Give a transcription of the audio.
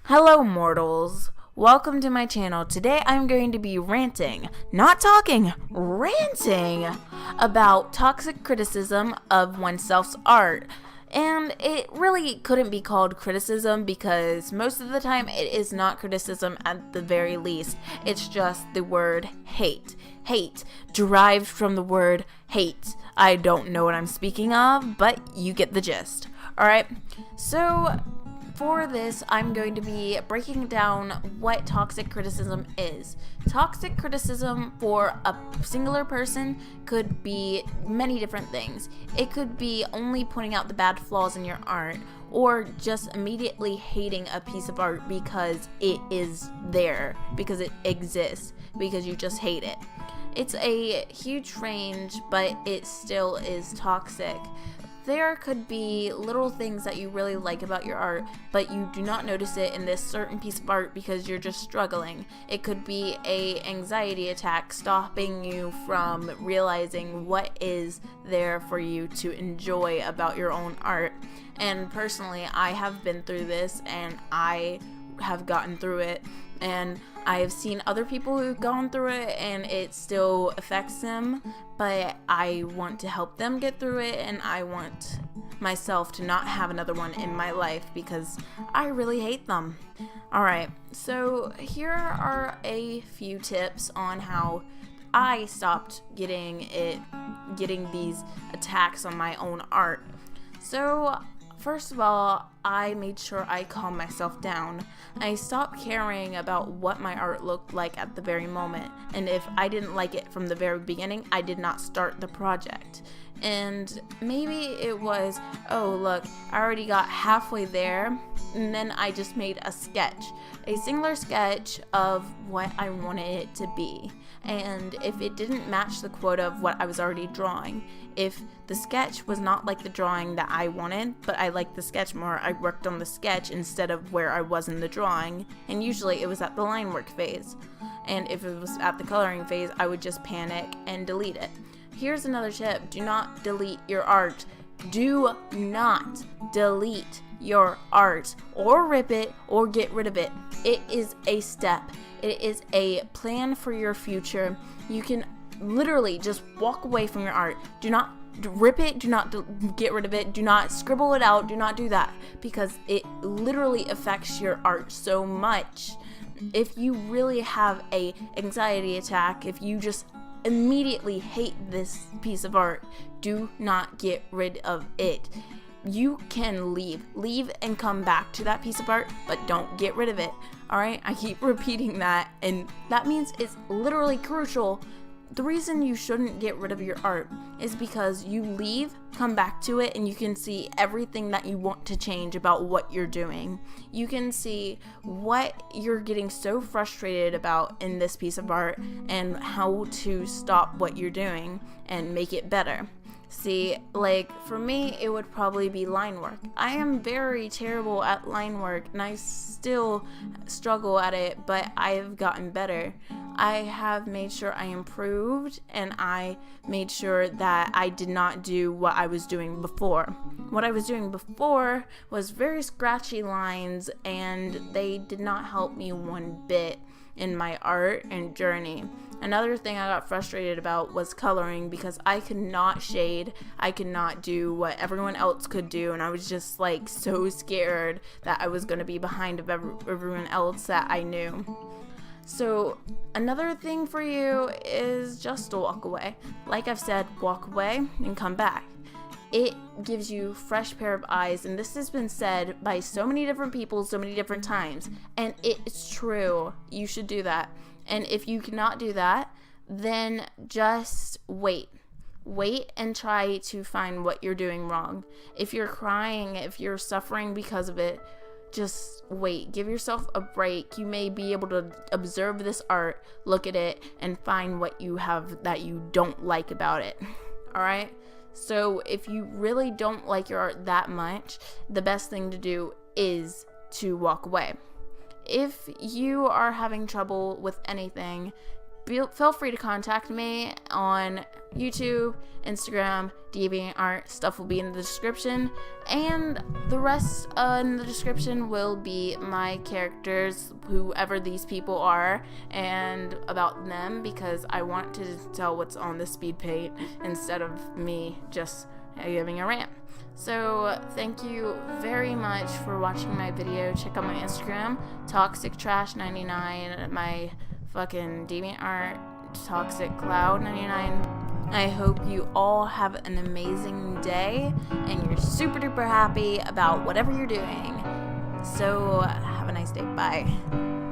Hello mortals, welcome to my channel. Today I'm going to be ranting, not talking, ranting about toxic criticism of oneself's art. And it really couldn't be called criticism because most of the time it is not criticism at the very least. It's just the word hate. Hate, derived from the word hate. I don't know what I'm speaking of, but you get the gist. Alright, so for this, I'm going to be breaking down what toxic criticism is. Toxic criticism for a singular person could be many different things. It could be only pointing out the bad flaws in your art, or just immediately hating a piece of art because it is there, because it exists, because you just hate it. It's a huge range, but it still is toxic. There could be little things that you really like about your art, but you do not notice it in this certain piece of art because you're just struggling. It could be an anxiety attack stopping you from realizing what is there for you to enjoy about your own art. And personally, I have been through this and I have gotten through it, and I have seen other people who've gone through it and it still affects them, but I want to help them get through it, and I want myself to not have another one in my life because I really hate them. Alright, so here are a few tips on how I stopped getting these attacks on my own art. So first of all, I made sure I calmed myself down. I stopped caring about what my art looked like at the very moment, and if I didn't like it from the very beginning, I did not start the project. And maybe it was, oh look, I already got halfway there, and then I just made a sketch, a singular sketch of what I wanted it to be. And if it didn't match the quota of what I was already drawing, if the sketch was not like the drawing that I wanted, but I liked the sketch more, I worked on the sketch instead of where I was in the drawing, and usually it was at the line work phase. And if it was at the coloring phase, I would just panic and delete it. Here's another tip: do not delete your art. Do not delete your art, or rip it, or get rid of it. It is a step. It is a plan for your future. You can literally just walk away from your art. Do not rip it, do not get rid of it, do not scribble it out, do not do that, because it literally affects your art so much. If you really have a anxiety attack, if you just immediately hate this piece of art, do not get rid of it. You can leave and come back to that piece of art, but don't get rid of it. Alright, I keep repeating that, and that means it's literally crucial. The reason you shouldn't get rid of your art is because you leave, come back to it, and you can see everything that you want to change about what you're doing. You can see what you're getting so frustrated about in this piece of art and how to stop what you're doing and make it better. See, like, for me, it would probably be line work. I am very terrible at line work, and I still struggle at it, but I've gotten better. I have made sure I improved, and I made sure that I did not do what I was doing before. What I was doing before was very scratchy lines, and they did not help me one bit in my art and journey. Another thing I got frustrated about was coloring, because I could not shade, I could not do what everyone else could do, and I was just like so scared that I was going to be behind of everyone else that I knew. So another thing for you is just to walk away. Like I've said, walk away and come back. It gives you a fresh pair of eyes, and this has been said by so many different people so many different times, and it's true. You should do that. And if you cannot do that, then just wait and try to find what you're doing wrong. If you're crying, if you're suffering because of it, just wait. Give yourself a break. You may be able to observe this art, look at it, and find what you have that you don't like about it. Alright? So if you really don't like your art that much, the best thing to do is to walk away. If you are having trouble with anything, feel free to contact me on YouTube, Instagram, DeviantArt. Stuff will be in the description, and the rest in the description will be my characters, whoever these people are, and about them, because I want to tell what's on the speed paint instead of me just giving a rant. So thank you very much for watching my video. Check out my Instagram, ToxicTrash99, my fucking DeviantArt, ToxicCloud99. I hope you all have an amazing day and you're super duper happy about whatever you're doing. So have a nice day. Bye.